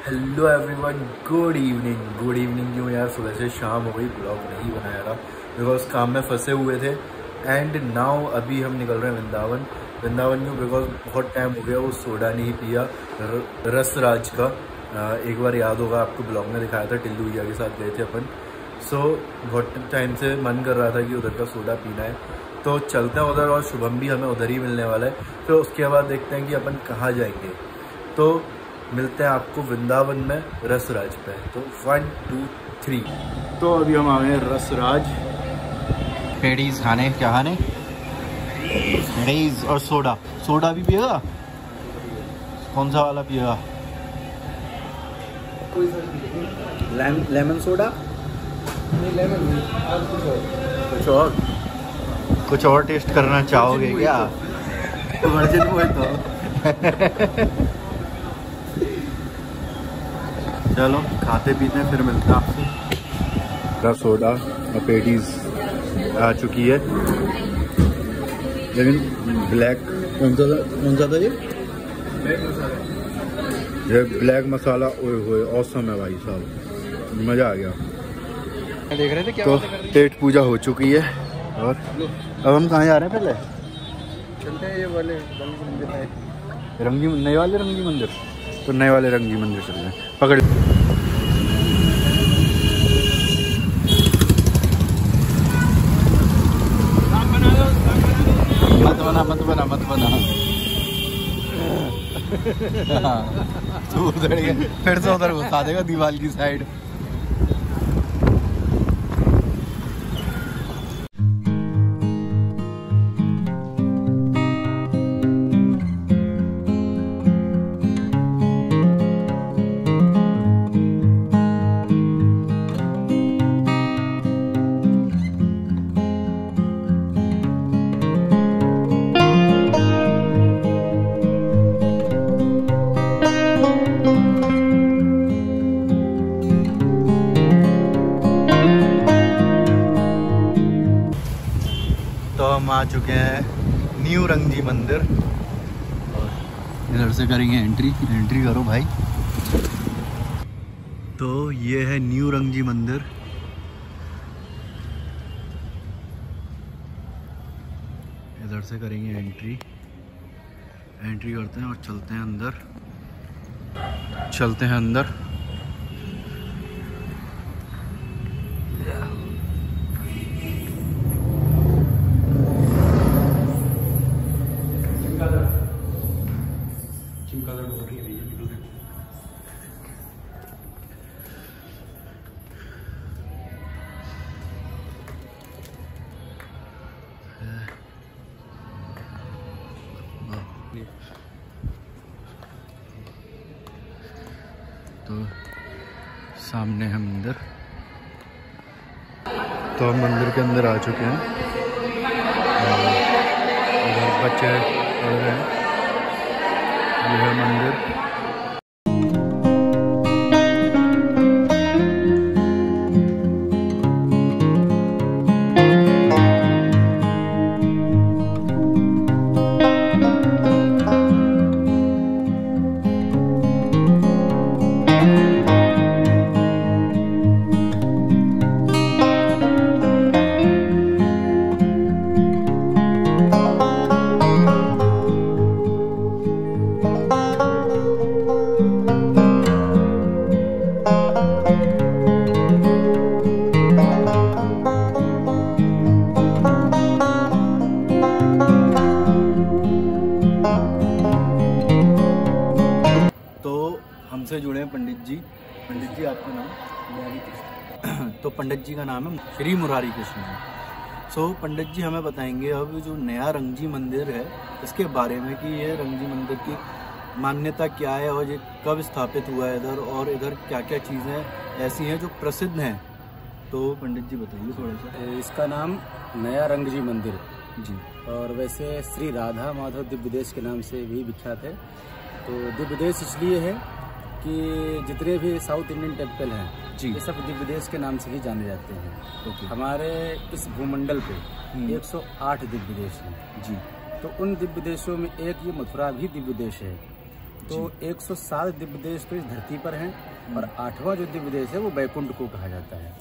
Hello everyone, good evening. क्यों यार, सुबह से शाम हो गई, ब्लॉग नहीं बनाया था बिकॉज काम में फंसे हुए थे। एंड नाउ अभी हम निकल रहे हैं वृंदावन क्यों, बिकॉज बहुत टाइम हो गया वो सोडा नहीं पिया रसराज का। एक बार याद होगा आपको, ब्लॉग में दिखाया था, टिल्लू भैया के साथ गए थे अपन। सो बहुत टाइम से मन कर रहा था कि उधर का सोडा पीना है, तो चलते हैं उधर। और शुभम भी हमें उधर ही मिलने वाला है। फिर उसके बाद देखते हैं कि अपन कहाँ जाएंगे। तो मिलते हैं आपको वृंदावन में रसराज पे। तो 1 2 3। तो अभी हम आ गए रसराज। पेडीज खाने, क्या खाने? पेडीज और सोडा भी पिएगा? कौन सा वाला पिएगा? Lemon soda? नहीं, लेमन नहीं, कुछ और टेस्ट करना चाहोगे क्या? वर्जिन वो तो चलो खाते पीते हैं, फिर मिलते हैं आपसे। सोडा और पेटीज आ चुकी है, लेकिन ब्लैक कौन सा था ये ब्लैक मसाला। ओए होए ऑसम है भाई साहब, मज़ा आ गया। देख रहे थे क्या? तो पेट पूजा हो चुकी है और अब हम कहाँ जा रहे हैं? पहले चलते हैं ये वाले नए वाले रंगी मंदिर। तो नए वाले रंगी मंदिर चल रहे हैं, पकड़। मत बना तू उधर फिर से उधर घुसा देगा दीवार की साइड। हम आ चुके हैं न्यू रंगजी मंदिर और इधर से करेंगे एंट्री करो भाई। तो ये है न्यू रंगजी मंदिर। इधर से करेंगे एंट्री करते हैं और चलते हैं अंदर। तो सामने है मंदिर। तो हम मंदिर के अंदर आ चुके हैं। और बच्चे पढ़ रहे हैं। यह है मंदिर। हमसे जुड़े हैं पंडित जी आपका नाम? तो पंडित जी का नाम है श्री मुरारी कृष्ण जी। सो पंडित जी हमें बताएंगे अब जो नया रंगजी मंदिर है इसके बारे में, कि ये रंगजी मंदिर की मान्यता क्या है और ये कब स्थापित हुआ है इधर, और इधर क्या क्या चीज़ें ऐसी हैं जो प्रसिद्ध हैं। तो पंडित जी बताइए थोड़ा सा। इसका नाम नया रंगजी मंदिर जी, और वैसे श्री राधा माधव दिव्य देश के नाम से भी विख्यात है। तो दिव्य देश इसलिए है कि जितने भी साउथ इंडियन टेम्पल हैं जी, ये सब दिव्य देश के नाम से ही जाने जाते हैं। हमारे इस भूमंडल पे 108 दिव्य देश हैं जी। तो उन दिव्य देशों में एक ये मथुरा भी दिव्य देश है, तो 107 दिव्य देश तो इस धरती पर हैं और 8वां जो दिव्य देश है वो बैकुंठ को कहा जाता है।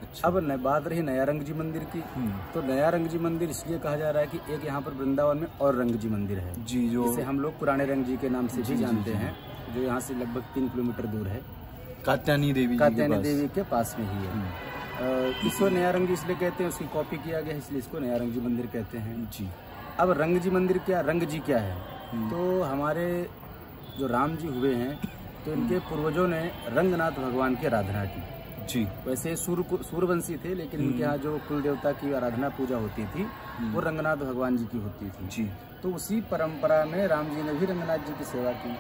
अच्छा। अब बात रही नया रंग जी मंदिर की, तो नया रंग जी मंदिर इसलिए कहा जा रहा है कि एक यहाँ पर वृंदावन में और रंग जी मंदिर है जी, जो जिसे हम लोग पुराने रंग जी के नाम से भी जानते हैं, जो यहाँ से लगभग 3 किलोमीटर दूर है, कात्यायनी देवी के पास में ही है। इसको नया रंग जी इसलिए कहते हैं, उसकी कॉपी किया गया इसलिए इसको नया रंग जी मंदिर कहते हैं जी। अब रंग जी मंदिर क्या, रंग जी क्या है, तो हमारे जो राम जी हुए हैं तो इनके पूर्वजों ने रंगनाथ भगवान की आराधना की जी। वैसे सूर्यवंशी थे, लेकिन इनके यहाँ जो कुल देवता की आराधना पूजा होती थी वो रंगनाथ भगवान जी की होती थी जी। तो उसी परंपरा में राम जी ने भी रंगनाथ जी की सेवा की।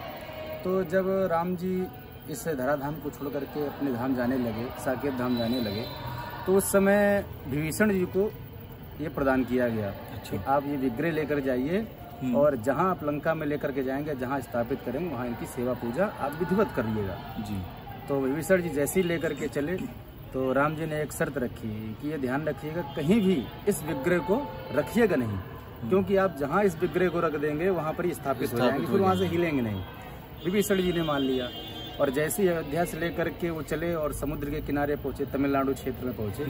तो जब राम जी इस धराधाम को छोड़ करके अपने धाम जाने लगे, साकेत धाम जाने लगे, तो उस समय विभीषण जी को ये प्रदान किया गया कि आप ये विग्रह लेकर जाइए और जहाँ आप लंका में लेकर के जाएंगे, जहाँ स्थापित करेंगे, वहाँ इनकी सेवा पूजा आप विधिवत करिएगा जी। तो विभीषण जी जैसे ही लेकर के चले तो राम जी ने एक शर्त रखी कि ये ध्यान रखिएगा कहीं भी इस विग्रह को रखिएगा नहीं, क्योंकि आप जहाँ इस विग्रह को रख देंगे वहाँ पर ही स्थापित हो जाएंगे, फिर वहाँ से हिलेंगे नहीं। विभीषण जी ने मान लिया और जैसे ही अयोध्या से लेकर के वो चले और समुद्र के किनारे पहुंचे, तमिलनाडु क्षेत्र में पहुंचे,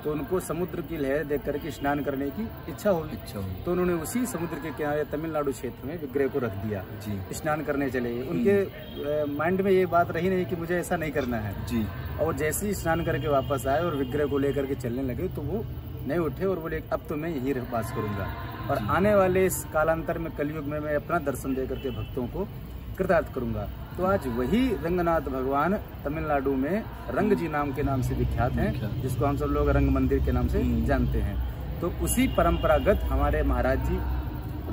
तो उनको समुद्र की लहर देख करके स्नान करने की इच्छा हुई। तो उन्होंने उसी समुद्र के किनारे तमिलनाडु क्षेत्र में विग्रह को रख दिया जी। स्नान करने चले, उनके माइंड में ये बात रही नहीं कि मुझे ऐसा नहीं करना है जी। और जैसे ही स्नान करके वापस आए और विग्रह को लेकर के चलने लगे तो वो नहीं उठे और बोले अब तो मैं यही वास करूंगा और आने वाले इस कालांतर में, कलयुग में मैं अपना दर्शन दे करके भक्तों को कृतार्थ करूंगा। तो आज वही रंगनाथ भगवान तमिलनाडु में रंग जी नाम के नाम से विख्यात हैं, जिसको हम सब लोग रंग मंदिर के नाम से जानते हैं। तो उसी परंपरागत हमारे महाराज जी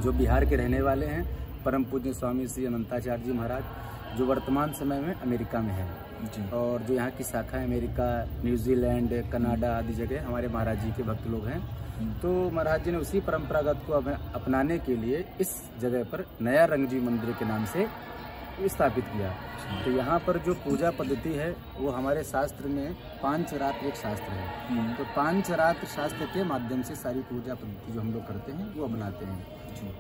जो बिहार के रहने वाले हैं, परम पूज्य स्वामी श्री अनंताचार्य जी महाराज, जो वर्तमान समय में अमेरिका में है जी। और जो यहाँ की शाखा है अमेरिका, न्यूजीलैंड, कनाडा आदि जगह हमारे महाराज जी के भक्त लोग हैं। तो महाराज जी ने उसी परंपरागत को अपनाने के लिए इस जगह पर नया रंग जी मंदिर के नाम से स्थापित किया। तो यहाँ पर जो पूजा पद्धति है वो हमारे शास्त्र में पांचरात्र एक शास्त्र है, तो पांचरात्र शास्त्र के माध्यम से सारी पूजा पद्धति जो हम लोग करते हैं वो अपनाते हैं।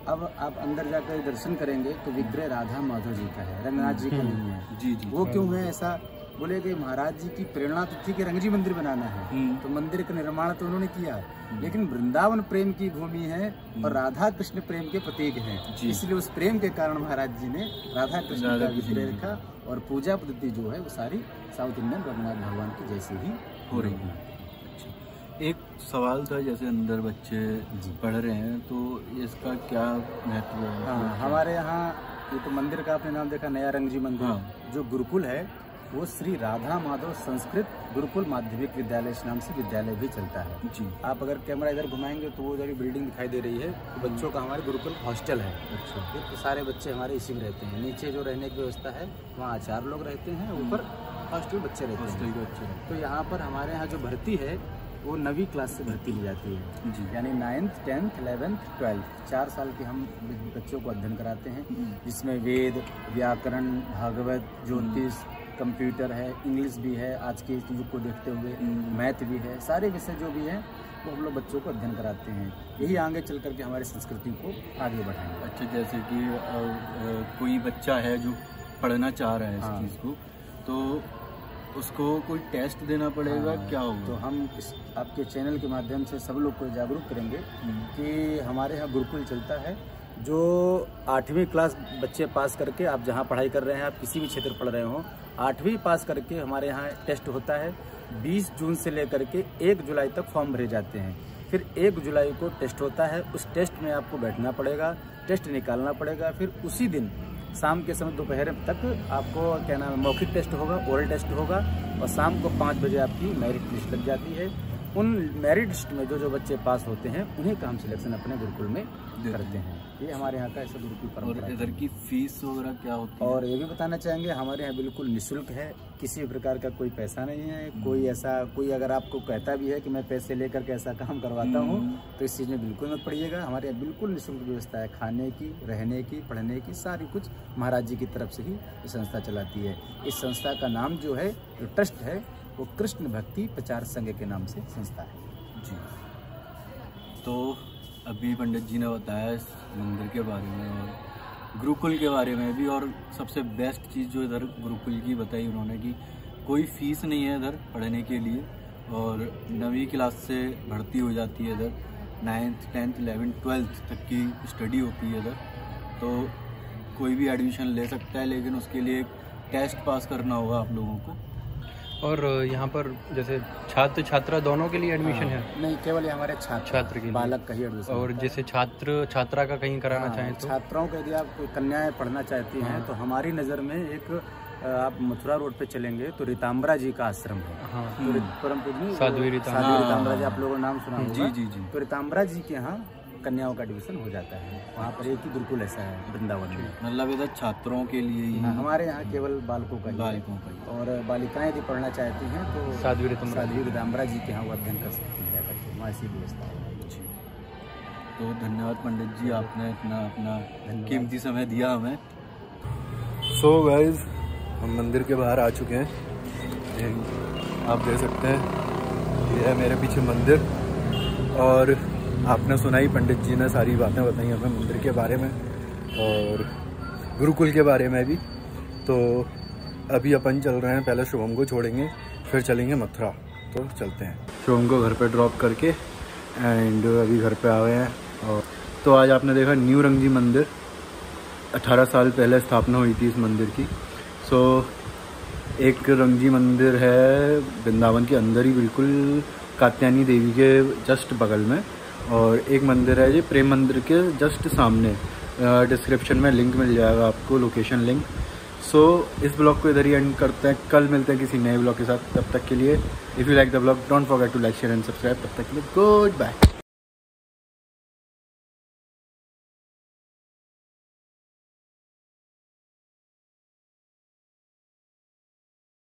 अब आप अंदर जाकर दर्शन करेंगे तो विग्रह राधा माधव जी का है, रंगनाथ जी का नहीं है जी। वो क्यों है ऐसा, बोले कि महाराज जी की प्रेरणा तो थी कि रंग जी मंदिर बनाना है, तो मंदिर का निर्माण तो उन्होंने किया, लेकिन वृंदावन प्रेम की भूमि है और राधा कृष्ण प्रेम के प्रतीक हैं, इसलिए उस प्रेम के कारण महाराज जी ने राधा कृष्ण का विग्रह रखा और पूजा पद्धति जो है वो सारी साउथ इंडियन रंगनाथ भगवान की जैसे ही हो रही है। एक सवाल था, जैसे अंदर बच्चे पढ़ रहे हैं तो इसका क्या महत्व है? हाँ, हमारे यहाँ ये तो मंदिर का आपने नाम देखा नया रंग जी मंदिर, जो गुरुकुल है वो श्री राधा माधव संस्कृत गुरुकुल माध्यमिक विद्यालय इस नाम से विद्यालय भी चलता है जी। आप अगर कैमरा इधर घुमाएंगे तो वो जो बिल्डिंग दिखाई दे रही है तो बच्चों का हमारे गुरुकुल हॉस्टल है। अच्छा, तो सारे बच्चे हमारे इसी में रहते हैं। नीचे जो रहने की व्यवस्था है वहाँ 4 लोग रहते हैं, ऊपर हॉस्टल बच्चे रहते हैं। तो यहाँ पर हमारे यहाँ जो भर्ती है वो 9वीं क्लास से भर्ती ली जाती है जी, यानी 9th, 10th, 11th, 12th 4 साल के हम बच्चों को अध्ययन कराते हैं, जिसमें वेद, व्याकरण, भागवत, ज्योतिष, कंप्यूटर है, इंग्लिश भी है, आज के युग को देखते हुए मैथ भी है, सारे विषय जो भी हैं वो हम लोग बच्चों को अध्ययन कराते हैं। यही आगे चल करके हमारी संस्कृति को आगे बढ़ाएंगे। अच्छा, जैसे कि कोई बच्चा है जो पढ़ना चाह रहा है इस चीज़ को, तो उसको कोई टेस्ट देना पड़ेगा? क्या होगा? तो हम इस आपके चैनल के माध्यम से सब लोग को जागरूक करेंगे कि हमारे यहाँ गुरुकुल चलता है, जो 8वीं क्लास बच्चे पास करके, आप जहाँ पढ़ाई कर रहे हैं, आप किसी भी क्षेत्र पढ़ रहे हो, 8वीं पास करके हमारे यहाँ टेस्ट होता है। 20 जून से लेकर के 1 जुलाई तक फॉर्म भरे जाते हैं, फिर 1 जुलाई को टेस्ट होता है। उस टेस्ट में आपको बैठना पड़ेगा, टेस्ट निकालना पड़ेगा, फिर उसी दिन शाम के समय दोपहर तक आपको क्या नाम है मौखिक टेस्ट होगा, ओरल टेस्ट होगा और शाम को 5 बजे आपकी मेरिट लिस्ट लग जाती है। उन मेरिट लिस्ट में जो बच्चे पास होते हैं उन्हीं का हम सिलेक्शन अपने गुरुकुल में करते हैं। ये हमारे यहाँ का ऐसा गुरुकुल परंपरा है। इधर की फीस वगैरह क्या होती है? और ये भी बताना चाहेंगे, हमारे यहाँ बिल्कुल निःशुल्क है, किसी प्रकार का कोई पैसा नहीं है। कोई अगर आपको कहता भी है कि मैं पैसे लेकर के ऐसा काम करवाता हूँ तो इस चीज़ में बिल्कुल मत पड़िएगा। हमारे यहाँ बिल्कुल निःशुल्क व्यवस्था है, खाने की, रहने की, पढ़ने की, सारी कुछ महाराज जी की तरफ से ही ये संस्था चलाती है। इस संस्था का नाम जो है, जो ट्रस्ट है, वो कृष्ण भक्ति प्रचार संघ के नाम से संस्था है जी। तो अभी पंडित जी ने बताया इस मंदिर के बारे में, और गुरुकुल के बारे में भी, और सबसे बेस्ट चीज़ जो इधर गुरुकुल की बताई उन्होंने कि कोई फीस नहीं है इधर पढ़ने के लिए, और 9वीं क्लास से भर्ती हो जाती है इधर, 9th 10th 11th 12th तक की स्टडी होती है इधर। तो कोई भी एडमिशन ले सकता है, लेकिन उसके लिए एक टेस्ट पास करना होगा आप लोगों को। और यहाँ पर जैसे छात्र छात्रा दोनों के लिए एडमिशन है? नहीं, केवल ये हमारे छात्र के बालक का ही एडमिशन। और जैसे छात्र छात्रा का कहीं कराना चाहें तो? छात्राओं के यदि आप कन्याएं पढ़ना चाहती हैं तो हमारी नज़र में एक आप मथुरा रोड पे चलेंगे तो रीताम्बरा जी का आश्रम है। तो परम पूजनीय साध्वी रीताम्बरा जी, आप लोगों ने नाम सुना होगा। जी। तो रीताम्बरा जी के यहाँ कन्याओं का एडमिशन हो जाता है। वहाँ पर एक ही गुरुकुल ऐसा है वृंदावन में। मतलब इधर छात्रों के लिए ही? हमारे यहाँ केवल बालकों का ही। और बालिकाएं यदि पढ़ना चाहती हैं तो साध्वी रीताम्बरा जी के यहाँ वो अध्ययन कर सकती हैं जाकर के, वहाँ ऐसी व्यवस्था है। तो धन्यवाद पंडित जी, आपने अपना कीमती समय दिया हमें। सो गाइज, हम मंदिर के बाहर आ चुके हैं, आप देख सकते हैं ये है मेरे पीछे मंदिर। और आपने सुना ही, पंडित जी ने सारी बातें बताई हमें मंदिर के बारे में और गुरुकुल के बारे में भी। तो अभी अपन चल रहे हैं, पहले शुभम को छोड़ेंगे फिर चलेंगे मथुरा। तो चलते हैं, शुभम को घर पे ड्रॉप करके, एंड अभी घर पे आ गए हैं। और तो आज आपने देखा न्यू रंगजी मंदिर, 18 साल पहले स्थापना हुई थी इस मंदिर की। सो एक रंगजी मंदिर है वृंदावन के अंदर ही, बिल्कुल कात्यायनी देवी के जस्ट बगल में, और एक मंदिर है जी प्रेम मंदिर के जस्ट सामने। डिस्क्रिप्शन में लिंक मिल जाएगा आपको, लोकेशन लिंक। सो इस ब्लॉग को इधर ही एंड करते हैं, कल मिलते हैं किसी नए ब्लॉग के साथ। तब तक के लिए if you like the blog don't forget to like share and subscribe. तब तक के लिए गुड बाय।